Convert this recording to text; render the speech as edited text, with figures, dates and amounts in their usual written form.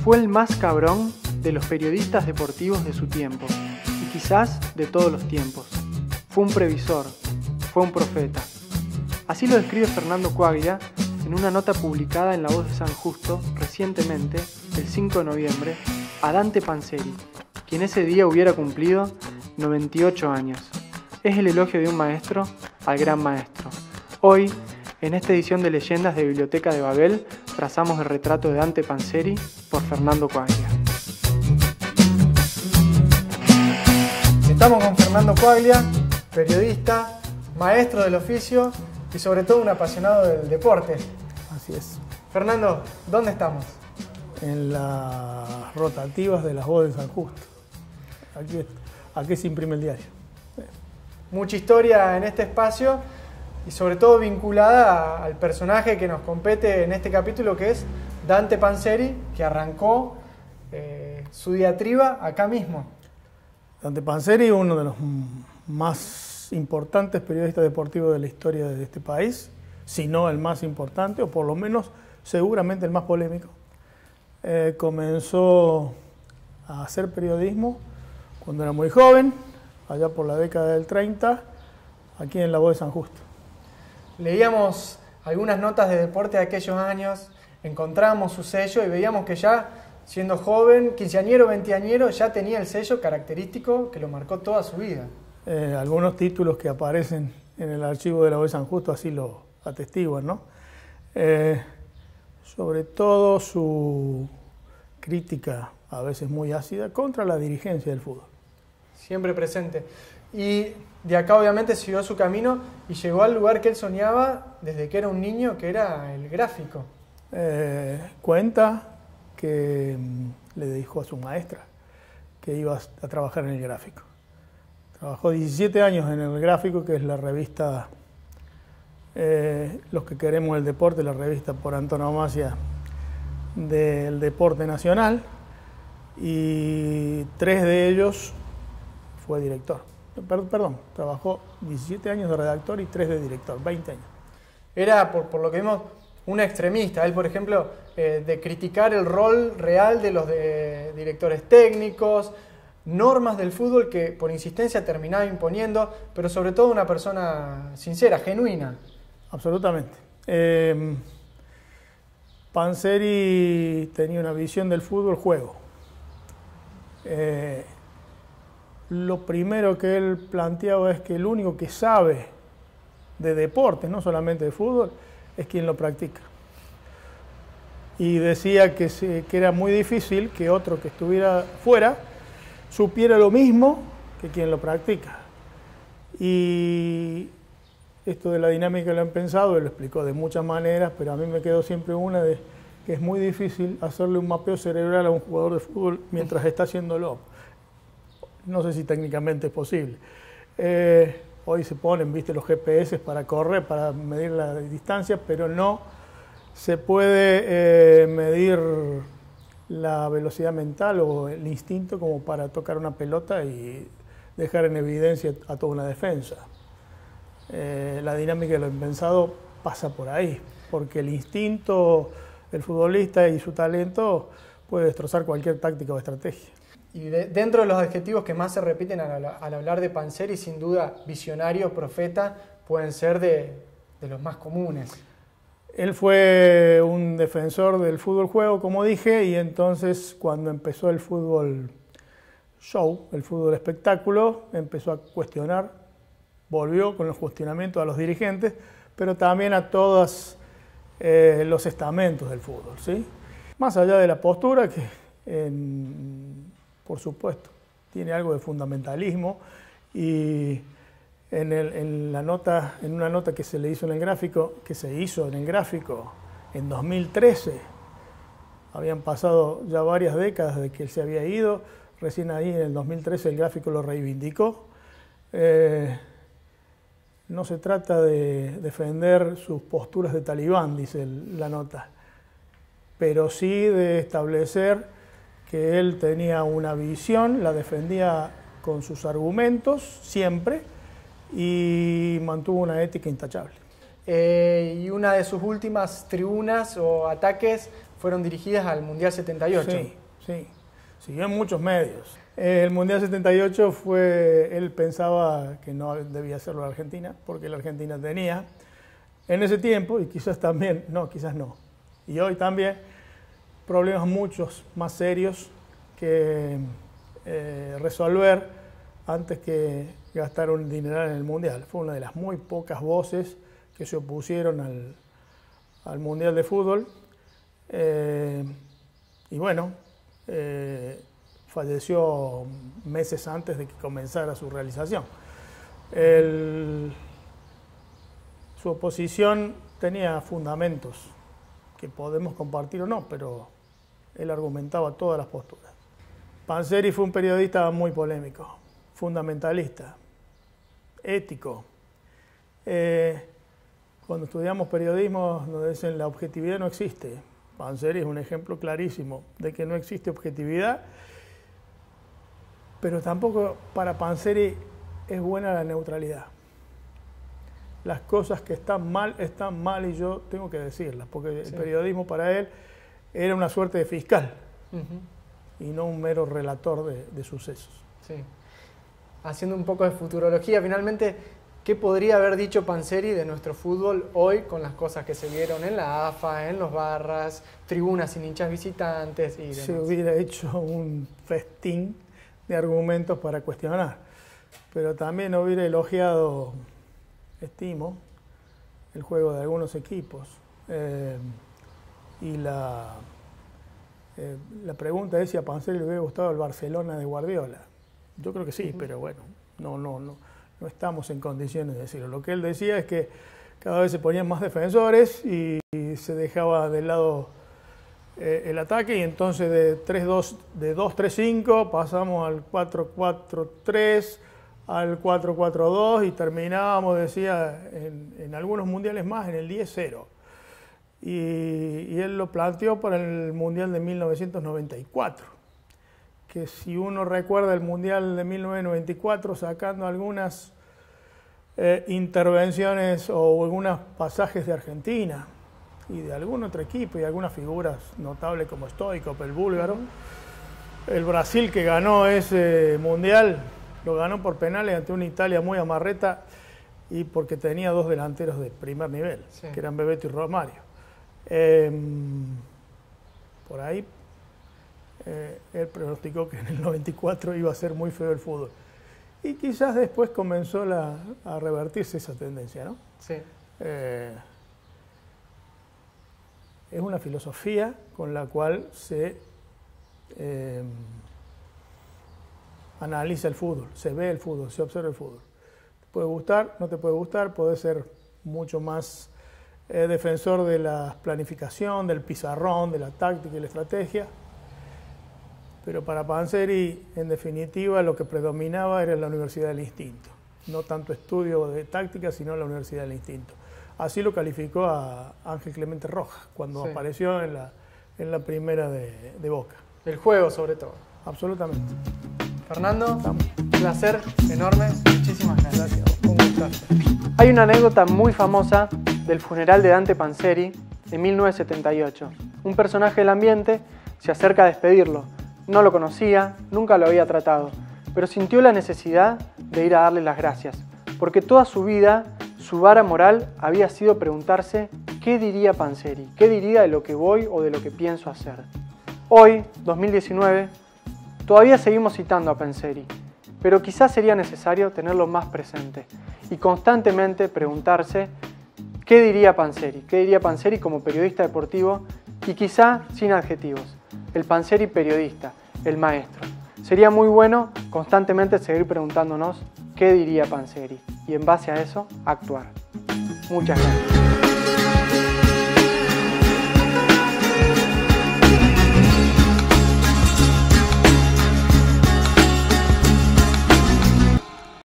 Fue el más cabrón de los periodistas deportivos de su tiempo, y quizás de todos los tiempos. Fue un previsor, fue un profeta. Así lo describe Fernando Coaglia en una nota publicada en La Voz de San Justo recientemente, el 5 de noviembre, a Dante Panzeri, quien ese día hubiera cumplido 98 años. Es el elogio de un maestro al gran maestro. Hoy, en esta edición de Leyendas de Biblioteca de Babel, trazamos el retrato de Dante Panzeri por Fernando Coaglia. Estamos con Fernando Coaglia, periodista, maestro del oficio y sobre todo un apasionado del deporte. Así es. Fernando, ¿dónde estamos? En las rotativas de las Voz de San Justo. Aquí se imprime el diario. Mucha historia en este espacio y sobre todo vinculada al personaje que nos compete en este capítulo, que es Dante Panzeri, que arrancó su diatriba acá mismo. Dante Panzeri, uno de los más importantes periodistas deportivos de la historia de este país, si no el más importante, o por lo menos seguramente el más polémico. Comenzó a hacer periodismo cuando era muy joven, allá por la década del 30, aquí en La Voz de San Justo. Leíamos algunas notas de deporte de aquellos años, encontrábamos su sello y veíamos que ya, siendo joven, quinceañero, veinteañero, ya tenía el sello característico que lo marcó toda su vida. Algunos títulos que aparecen en el archivo de La Voz de San Justo así lo atestiguan, ¿no? Sobre todo su crítica, a veces muy ácida, contra la dirigencia del fútbol. Siempre presente. Y de acá obviamente siguió su camino y llegó al lugar que él soñaba desde que era un niño, que era el gráfico. Cuenta que le dijo a su maestra que iba a trabajar en el gráfico. Trabajó 17 años en el gráfico, que es la revista Los que queremos el deporte, la revista por antonomasia del deporte nacional, y 3 de ellos fue director. Perdón, trabajó 17 años de redactor y 3 de director, 20 años. Era, por lo que vimos, un extremista. Él, por ejemplo, de criticar el rol real de los directores técnicos, normas del fútbol que por insistencia terminaba imponiendo, pero sobre todo una persona sincera, genuina. Absolutamente. Panzeri tenía una visión del fútbol juego. Lo primero que él planteaba es que el único que sabe de deporte, no solamente de fútbol, es quien lo practica. Y decía que era muy difícil que otro que estuviera fuera supiera lo mismo que quien lo practica. Y esto de la dinámica lo han pensado, él lo explicó de muchas maneras, pero a mí me quedó siempre una de que es muy difícil hacerle un mapeo cerebral a un jugador de fútbol mientras está haciéndolo. No sé si técnicamente es posible. Hoy se ponen, viste, los GPS para correr, para medir la distancia, pero no se puede medir la velocidad mental o el instinto como para tocar una pelota y dejar en evidencia a toda una defensa. La dinámica de lo impensado pasa por ahí, porque el instinto del futbolista y su talento puede destrozar cualquier táctica o estrategia. Y dentro de los adjetivos que más se repiten al hablar de Panzeri, sin duda, visionario, profeta, pueden ser de los más comunes. Él fue un defensor del fútbol juego, como dije, y entonces cuando empezó el fútbol show, el fútbol espectáculo, empezó a cuestionar, volvió con los cuestionamientos a los dirigentes, pero también a todos los estamentos del fútbol, ¿sí? Más allá de la postura, que por supuesto tiene algo de fundamentalismo, y en una nota que se le hizo en el gráfico, que se hizo en el gráfico en 2013, habían pasado ya varias décadas de que él se había ido, recién ahí en el 2013 el gráfico lo reivindicó. No se trata de defender sus posturas de talibán, dice la nota, pero sí de establecer que él tenía una visión, la defendía con sus argumentos siempre y mantuvo una ética intachable. Y una de sus últimas tribunas o ataques fueron dirigidas al Mundial 78. Sí, sí. Siguió en muchos medios. El Mundial 78 él pensaba que no debía hacerlo la Argentina, porque la Argentina tenía en ese tiempo, y quizás también, no, quizás no, y hoy también, problemas muchos más serios que resolver antes que gastar un dineral en el Mundial. Fue una de las muy pocas voces que se opusieron al Mundial de Fútbol. Y bueno, falleció meses antes de que comenzara su realización. Su oposición tenía fundamentos que podemos compartir o no, pero él argumentaba todas las posturas. Panzeri fue un periodista muy polémico, fundamentalista, ético. Cuando estudiamos periodismo nos dicen la objetividad no existe. Panzeri es un ejemplo clarísimo de que no existe objetividad, pero tampoco para Panzeri es buena la neutralidad. Las cosas que están mal y yo tengo que decirlas, porque el periodismo para él era una suerte de fiscal y no un mero relator de sucesos. Sí. Haciendo un poco de futurología, finalmente, ¿qué podría haber dicho Panzeri de nuestro fútbol hoy con las cosas que se vieron en la AFA, en los barras, tribunas sin hinchas visitantes y demás? Se hubiera hecho un festín de argumentos para cuestionar, pero también hubiera elogiado, estimo, el juego de algunos equipos. Y la pregunta es si a Panzeri le hubiera gustado el Barcelona de Guardiola. Yo creo que sí, pero bueno, no estamos en condiciones de decirlo. Lo que él decía es que cada vez se ponían más defensores y se dejaba de lado el ataque, y entonces de 2-3-5 pasamos al 4-4-3, al 4-4-2 y terminábamos, decía, en algunos mundiales más, en el 10-0. Y él lo planteó para el Mundial de 1994, que si uno recuerda el Mundial de 1994, sacando algunas intervenciones o algunos pasajes de Argentina y de algún otro equipo y algunas figuras notables como Stoichkov, el búlgaro, el Brasil que ganó ese Mundial lo ganó por penales ante una Italia muy amarreta y porque tenía dos delanteros de primer nivel, que eran Bebeto y Romario. Por ahí él pronosticó que en el 94 iba a ser muy feo el fútbol. Y quizás después comenzó a revertirse esa tendencia, ¿no? Sí. Es una filosofía con la cual se analiza el fútbol, se ve el fútbol, se observa el fútbol. Te puede gustar, no te puede gustar, puede ser mucho más defensor de la planificación, del pizarrón, de la táctica y la estrategia. Pero para Panzeri, en definitiva, lo que predominaba era la universidad del instinto. No tanto estudio de táctica, sino la universidad del instinto. Así lo calificó a Ángel Clemente Rojas, cuando apareció en la primera de Boca. El juego, sobre todo. Absolutamente. Fernando, un placer enorme. Muchísimas gracias. Un gustazo. Hay una anécdota muy famosa del funeral de Dante Panzeri en 1978. Un personaje del ambiente se acerca a despedirlo. No lo conocía, nunca lo había tratado, pero sintió la necesidad de ir a darle las gracias, porque toda su vida, su vara moral había sido preguntarse ¿qué diría Panzeri? ¿Qué diría de lo que voy o de lo que pienso hacer? Hoy, 2019, todavía seguimos citando a Panzeri, pero quizás sería necesario tenerlo más presente y constantemente preguntarse ¿qué diría Panzeri? ¿Qué diría Panzeri como periodista deportivo? Y quizá sin adjetivos. El Panzeri periodista, el maestro. Sería muy bueno constantemente seguir preguntándonos qué diría Panzeri y en base a eso actuar. Muchas gracias.